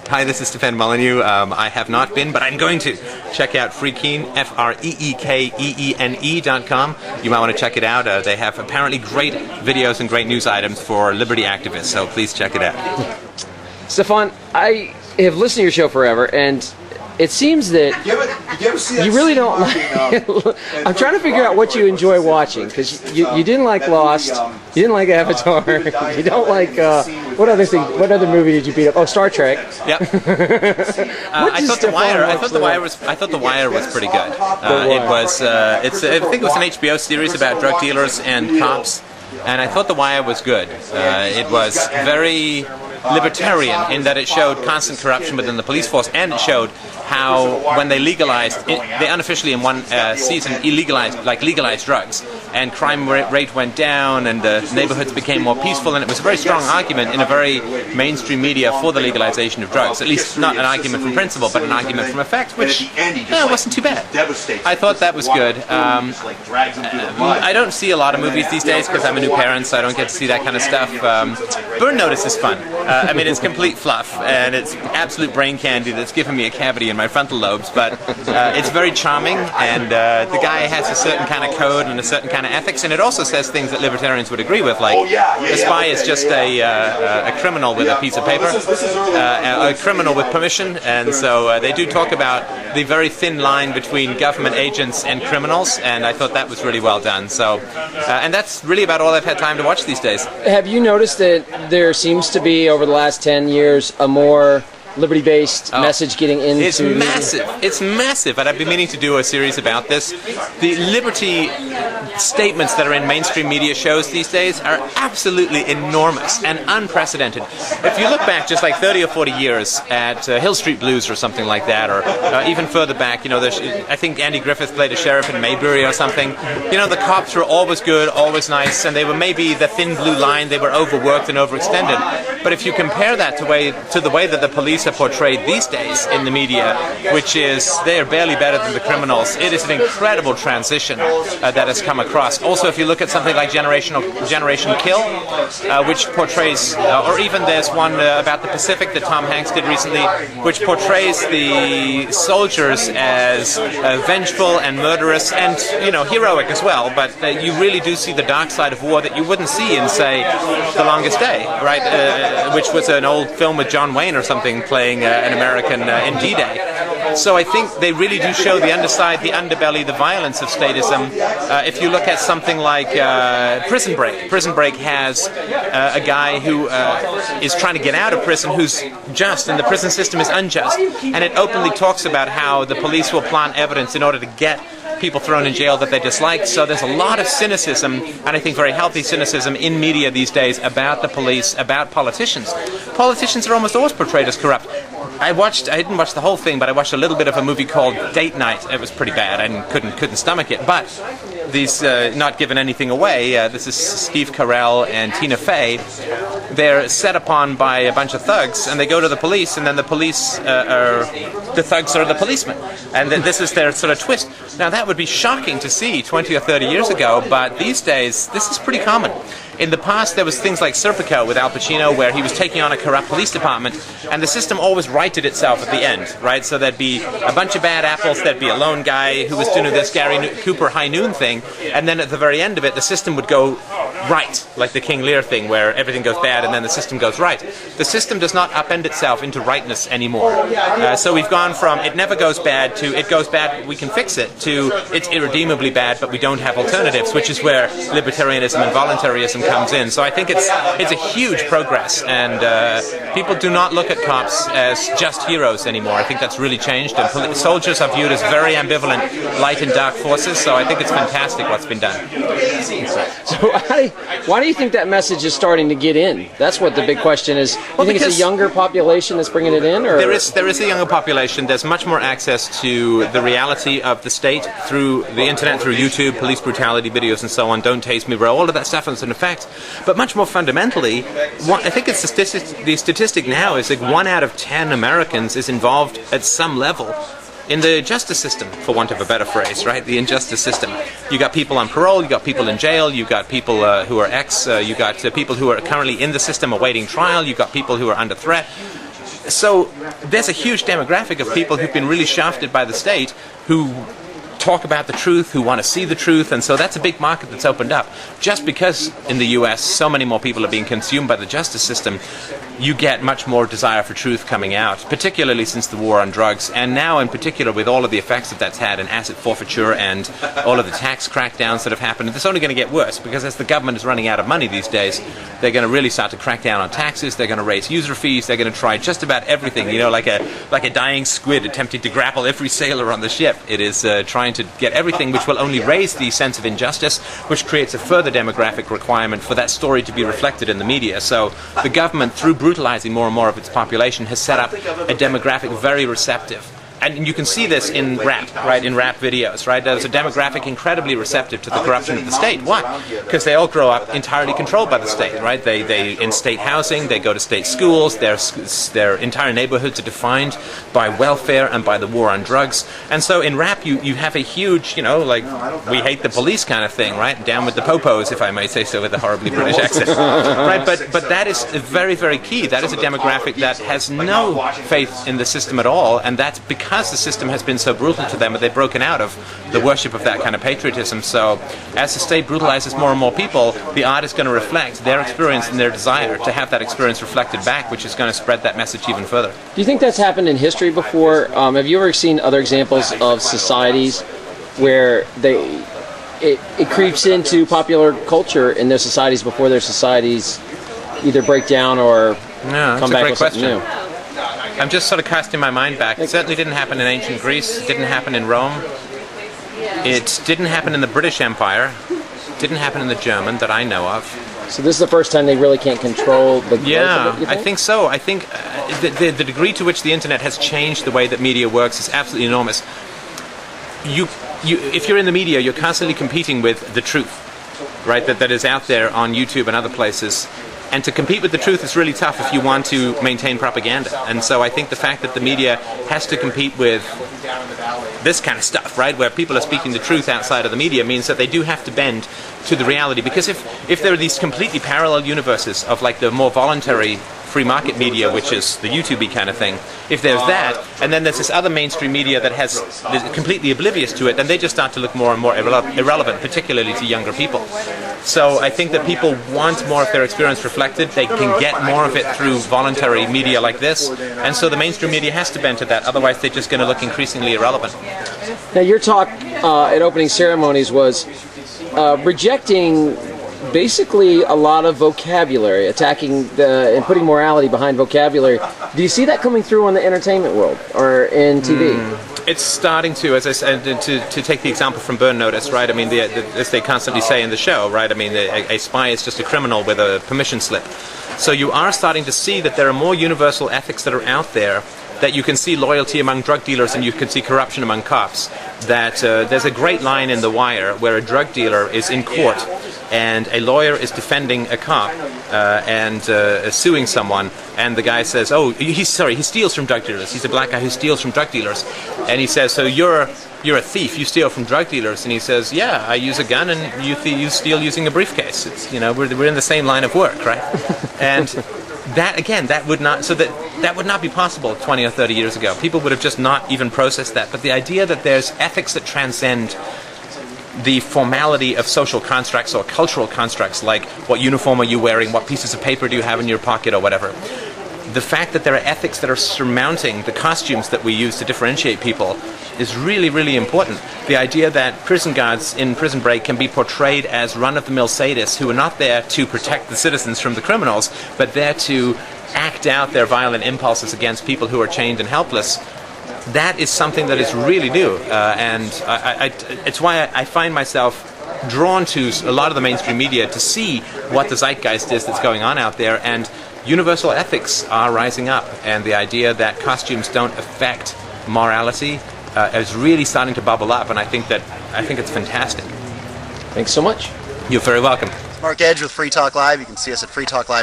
Hi, this is Stefan Molyneux. I have not been, but I'm going to. Check out Freekeen, FREEKEENE.com. You might want to check it out. They have apparently great videos and great news items for liberty activists, so please check it out. Stefan, I have listened to your show forever, and it seems that you really don't like... I'm trying to figure out what you enjoy watching, because you didn't like Lost, you didn't like Avatar, you don't like... What other movie did you beat up? Oh, Star Trek. Yep. I thought The Wire was pretty good. I think it was an HBO series about drug dealers and cops, and I thought The Wire was good. It was very libertarian in that it showed constant corruption within the police force, and it showed how when they legalized, they unofficially in one season legalized drugs, and crime rate went down, and the neighborhoods became more peaceful, and it was a very strong argument in a very mainstream media for the legalization of drugs. At least not an argument from principle, but an argument from effect, which wasn't too bad. I thought that was good. I don't see a lot of movies these days because I'm a new parent, so I don't get to see that kind of stuff. Burn Notice is fun. I mean, it's complete fluff, and it's absolute brain candy that's given me a cavity in my frontal lobes, but it's very charming, and the guy has a certain kind of code and a certain kind of ethics, and it also says things that libertarians would agree with, like a spy is just a criminal with a piece of paper, a criminal with permission, and so they do talk about the very thin line between government agents and criminals, and I thought that was really well done. So, and that's really about all I've had time to watch these days. Have you noticed that there seems to be, over the last 10 years, a more liberty-based message getting into... It's massive. It's massive, and I've been meaning to do a series about this. The liberty statements that are in mainstream media shows these days are absolutely enormous and unprecedented. If you look back just like 30 or 40 years at Hill Street Blues or something like that, or even further back, you know, I think Andy Griffith played a sheriff in Maybury or something. You know, the cops were always good, always nice, and they were maybe the thin blue line. They were overworked and overextended. But if you compare that to the way that the police are portrayed these days in the media, which is they are barely better than the criminals, it is an incredible transition that has come across. Also, if you look at something like Generation Kill, which portrays, or even there's one about the Pacific that Tom Hanks did recently, which portrays the soldiers as vengeful and murderous and, you know, heroic as well, but you really do see the dark side of war that you wouldn't see in, say, The Longest Day, right? Which was an old film with John Wayne or something playing an American in D-Day. So I think they really do show the underside, the underbelly, the violence of statism. If you look at something like Prison Break. Prison Break has a guy who is trying to get out of prison who's just, and the prison system is unjust. And it openly talks about how the police will plant evidence in order to get people thrown in jail that they dislike. So there's a lot of cynicism, and I think very healthy cynicism in media these days about the police, about politicians. Politicians are almost always portrayed as corrupt. I didn't watch the whole thing, but I watched a little bit of a movie called Date Night. It was pretty bad. I couldn't stomach it. But these, not giving anything away, this is Steve Carell and Tina Fey. They're set upon by a bunch of thugs, and they go to the police, and then the police the thugs are the policemen. And this is their sort of twist. Now, that would be shocking to see 20 or 30 years ago, but these days, this is pretty common. In the past, there was things like Serpico with Al Pacino, where he was taking on a corrupt police department, and the system always righted itself at the end, right? So there'd be a bunch of bad apples, there'd be a lone guy who was doing this Gary Cooper high noon thing, and then at the very end of it, the system would go right, like the King Lear thing, where everything goes bad and then the system goes right. The system does not upend itself into rightness anymore. So we've gone from it never goes bad to it goes bad, we can fix it, to it's irredeemably bad, but we don't have alternatives, which is where libertarianism and voluntarism comes in. So I think it's a huge progress, and people do not look at cops as just heroes anymore. I think that's really changed, and soldiers are viewed as very ambivalent light and dark forces, so I think it's fantastic what's been done. So why do you think that message is starting to get in? That's what the big question is. You think it's a younger population that's bringing it in? Or? There is a younger population. There's much more access to the reality of the state through the internet, through YouTube, police brutality videos and so on, Don't Taste Me Bro, all of that stuff is in effect. But much more fundamentally, I think it's the statistic now is like 1 out of 10 Americans is involved at some level in the justice system, for want of a better phrase, right? The injustice system. You got people on parole, you got people in jail, you got people who are you got people who are currently in the system awaiting trial, you got people who are under threat. So there's a huge demographic of people who've been really shafted by the state, who talk about the truth, who want to see the truth, and so that's a big market that's opened up. Just because in the US so many more people are being consumed by the justice system, you get much more desire for truth coming out, particularly since the war on drugs, and now in particular with all of the effects that that's had in asset forfeiture and all of the tax crackdowns that have happened. It's only going to get worse, because as the government is running out of money these days, they're going to really start to crack down on taxes, they're going to raise user fees, they're going to try just about everything, you know, like a dying squid attempting to grapple every sailor on the ship. It is trying to get everything which will only raise the sense of injustice, which creates a further demographic requirement for that story to be reflected in the media. So the government, through brutalizing more and more of its population, has set up a demographic very receptive. And you can see this in rap, right? In rap videos, right? There's a demographic incredibly receptive to the corruption of the state. Why? Because they all grow up entirely controlled by the state, right? They in state housing, they go to state schools, their entire neighborhoods are defined by welfare and by the war on drugs. And so in rap, you have a huge, you know, like, we hate the police kind of thing, right? Down with the popos, if I may say so, with a horribly British accent, right? But that is very, very key. That is a demographic that has no faith in the system at all, and that's because the system has been so brutal to them that they've broken out of the worship of that kind of patriotism. So as the state brutalizes more and more people, the art is going to reflect their experience and their desire to have that experience reflected back, which is going to spread that message even further. Do you think that's happened in history before? Have you ever seen other examples of societies where it creeps into popular culture in their societies before their societies either break down or come back with something new? I'm just sort of casting my mind back. It certainly didn't happen in ancient Greece. It didn't happen in Rome. It didn't happen in the British Empire. It didn't happen in the German that I know of. So this is the first time they really can't control the growth of it, I think so. I think the degree to which the internet has changed the way that media works is absolutely enormous. If you're in the media, you're constantly competing with the truth, right? That is out there on YouTube and other places. And to compete with the truth is really tough if you want to maintain propaganda. And so I think the fact that the media has to compete with this kind of stuff, right, where people are speaking the truth outside of the media, means that they do have to bend to the reality. Because if there are these completely parallel universes of like the more voluntary free market media, which is the YouTube-y kind of thing, if there's that, and then there's this other mainstream media that is completely oblivious to it, then they just start to look more and more irrelevant, particularly to younger people. So I think that people want more of their experience reflected. They can get more of it through voluntary media like this, and so the mainstream media has to bend to that, otherwise they're just going to look increasingly irrelevant. Now your talk at opening ceremonies was rejecting basically a lot of vocabulary, attacking and putting morality behind vocabulary. Do you see that coming through on the entertainment world or in TV? It's starting to, as I said, to take the example from Burn Notice, right? I mean, as they constantly say in the show, right? I mean, a spy is just a criminal with a permission slip. So you are starting to see that there are more universal ethics that are out there, that you can see loyalty among drug dealers and you can see corruption among cops. That there's a great line in The Wire where a drug dealer is in court and a lawyer is defending a cop and suing someone, and the guy says, oh, he steals from drug dealers. He's a black guy who steals from drug dealers. And he says, so you're a thief, you steal from drug dealers. And he says, yeah, I use a gun and you steal using a briefcase. It's, you know, we're in the same line of work, right? And that, again, that would not be possible 20 or 30 years ago. People would have just not even processed that. But the idea that there's ethics that transcend the formality of social constructs or cultural constructs, like what uniform are you wearing, what pieces of paper do you have in your pocket or whatever. The fact that there are ethics that are surmounting the costumes that we use to differentiate people is really, really important. The idea that prison guards in Prison Break can be portrayed as run-of-the-mill sadists who are not there to protect the citizens from the criminals, but there to act out their violent impulses against people who are chained and helpless. That is something that is really new, and it's why I find myself drawn to a lot of the mainstream media to see what the zeitgeist is that's going on out there, and universal ethics are rising up, and the idea that costumes don't affect morality is really starting to bubble up, and I think it's fantastic. Thanks so much. You're very welcome. Mark Edge with Free Talk Live. You can see us at freetalklive.com.